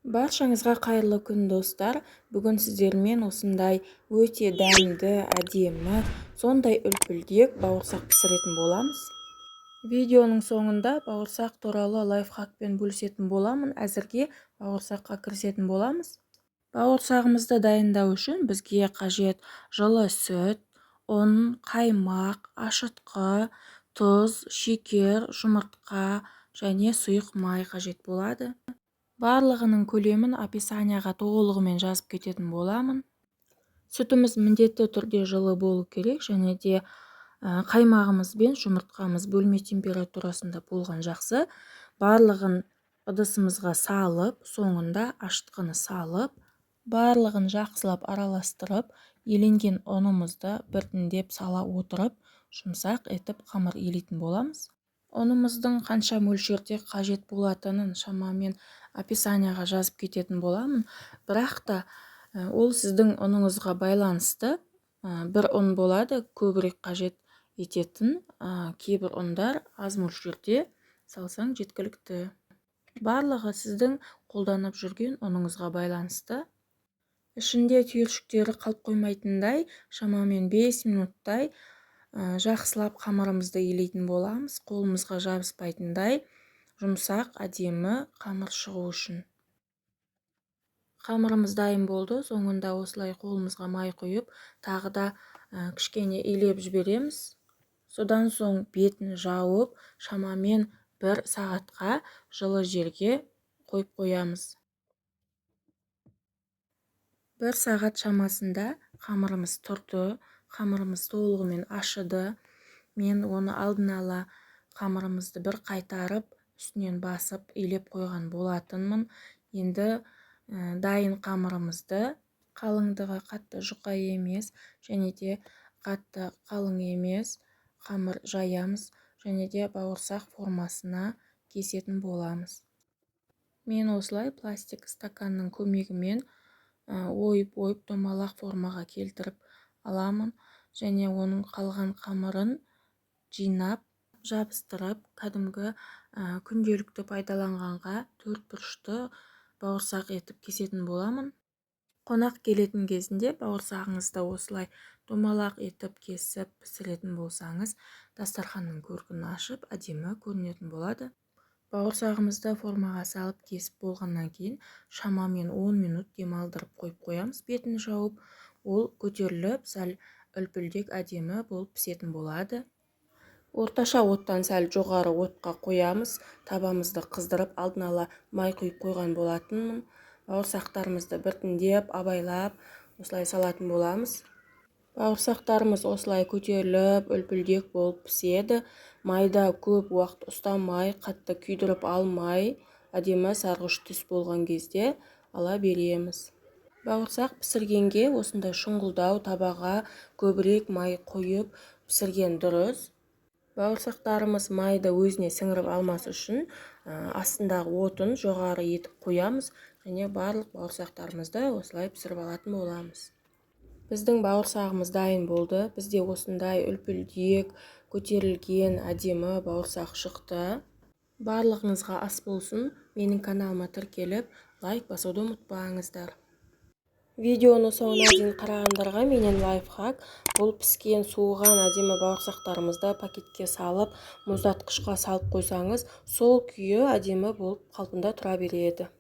Баршаңызға қайырлы күн достар. Бүгін сіздермен осындай өте дәмді, әдемі, сондай үлпілдек бауырсақ пісіретін боламыз. Видеоның соңында бауырсақ туралы лайфхакпен бөлісетін боламын. Әзірге бауырсаққа кірісетін боламыз. Бауырсағымызды дайындау үшін бізге қажет жылы сүт, ұн, қаймақ, ашытқы, тұз, шекер, жұмыртқа және сұйық май қажет болады. Барлығының көлемін описанияға толығымен жазып кететін боламын. Сүтіміз міндетті түрде жылы болу керек, және де қаймағымыз бен жұмыртқамыз бөлме температурасында болған жақсы. Барлығын ыдысымызға салып, соңында ашытқыны салып, барлығын жақсылап араластырып, еленген ұнымызды біртіндеп сала отырып, жұмсақ етіп қамыр илейтін боламыз. Ұнымыздың қанша мөлшерде қажет болатынын шамамен описанияға жазып кететін боламын. Бірақ та ол сіздің ұныңызға байланысты. Бір ұн болады көбірек қажет ететін, кейбір ұндар аз мөлшерде салсаң жеткілікті. Барлығы сіздің қолданып жүрген ұныңызға байланысты. Ішінде түйіршіктері қалып қоймайтындай шамамен 5 минуттай жақсылап қамырымызды илейтін боламыз. Қолымызға жабыспайтындай жұмсақ, әдемі қамыр шығу үшін. Қамырымыз дайын болды. Соңында осылай қолымызға май құйып, тағы да кішкене илеп жібереміз. Содан соң бетін жауып, шамамен 1 сағатқа жылы жерге қойып қоямыз. 1 сағат шамасында қамырымыз тұрды, қамырымыз толығымен ашыды. Мен оны алдын ала қамырымызды бір қайтарып, үстінен басып, илеп қойған болатынмын. Енді дайын қамырымызды қалыңдығы қатты жұқа емес, және де қатты қалың емес қамыр жаямыз, және де бауырсақ формасына кесетін боламыз. Мен осылай пластик стаканның көмегімен ойып домалақ формаға келтіріп аламын, және оның қалған қамырын жинап, жабыстырып, кәдімгі күнделікті пайдаланғанға 4 бұрышты бауырсақ етіп кесетін боламын. Қонақ келетін кезінде бауырсағыңызды осылай домалақ етіп кесіп пісіретін болсаңыз, дастарханның көркін ашып, әдемі көрінетін болады. Бауырсағымызды формаға салып кесіп болғаннан кейін шамамен 10 минут демалдырып қойып қоямыз. Бетін жауып, ол көтеріліп, сәл үлпілдек әдемі болып пісетін болады. Орташа оттан сәл жоғары отқа қоямыз. Табамызды қыздырып, алдын ала май құйып қойған болатынмын. Бауырсақтарымызды біртіндеп, абайлап, осылай салатын боламыз. Бауырсақтарымыз осылай көтеріліп, үлпілдек болып піседі. Майда көп уақыт ұстамай, қатты күйдіріп алмай, әдемі сарғыш түс болған кезде ала береміз. Бауырсақ пісіргенге осындай шұңғылдау табаға көбірек май қойып пісірген дұрыс. Бауырсақтарымыз майды өзіне сіңіріп алмас үшін астындағы отын жоғары етіп қоямыз, және барлық бауырсақтарымызды осылай пісіріп алатын боламыз. Біздің бауырсағымыз дайын болды. Бізде осындай үлпілдек, көтерілген, әдемі бауырсақ шықты. Барлығыңызға ас болсын. Менің каналыма тіркеліп, лайк басуды ұмытпаңыздар. Видеоны соңына дейін қарағандарға менен лайфхак. Бұл піскен, суыған әдемі бауырсақтарымызды пакетке салып, мұздатқышқа салып қойсаңыз, сол күйі әдемі болып қалпында тұра береді.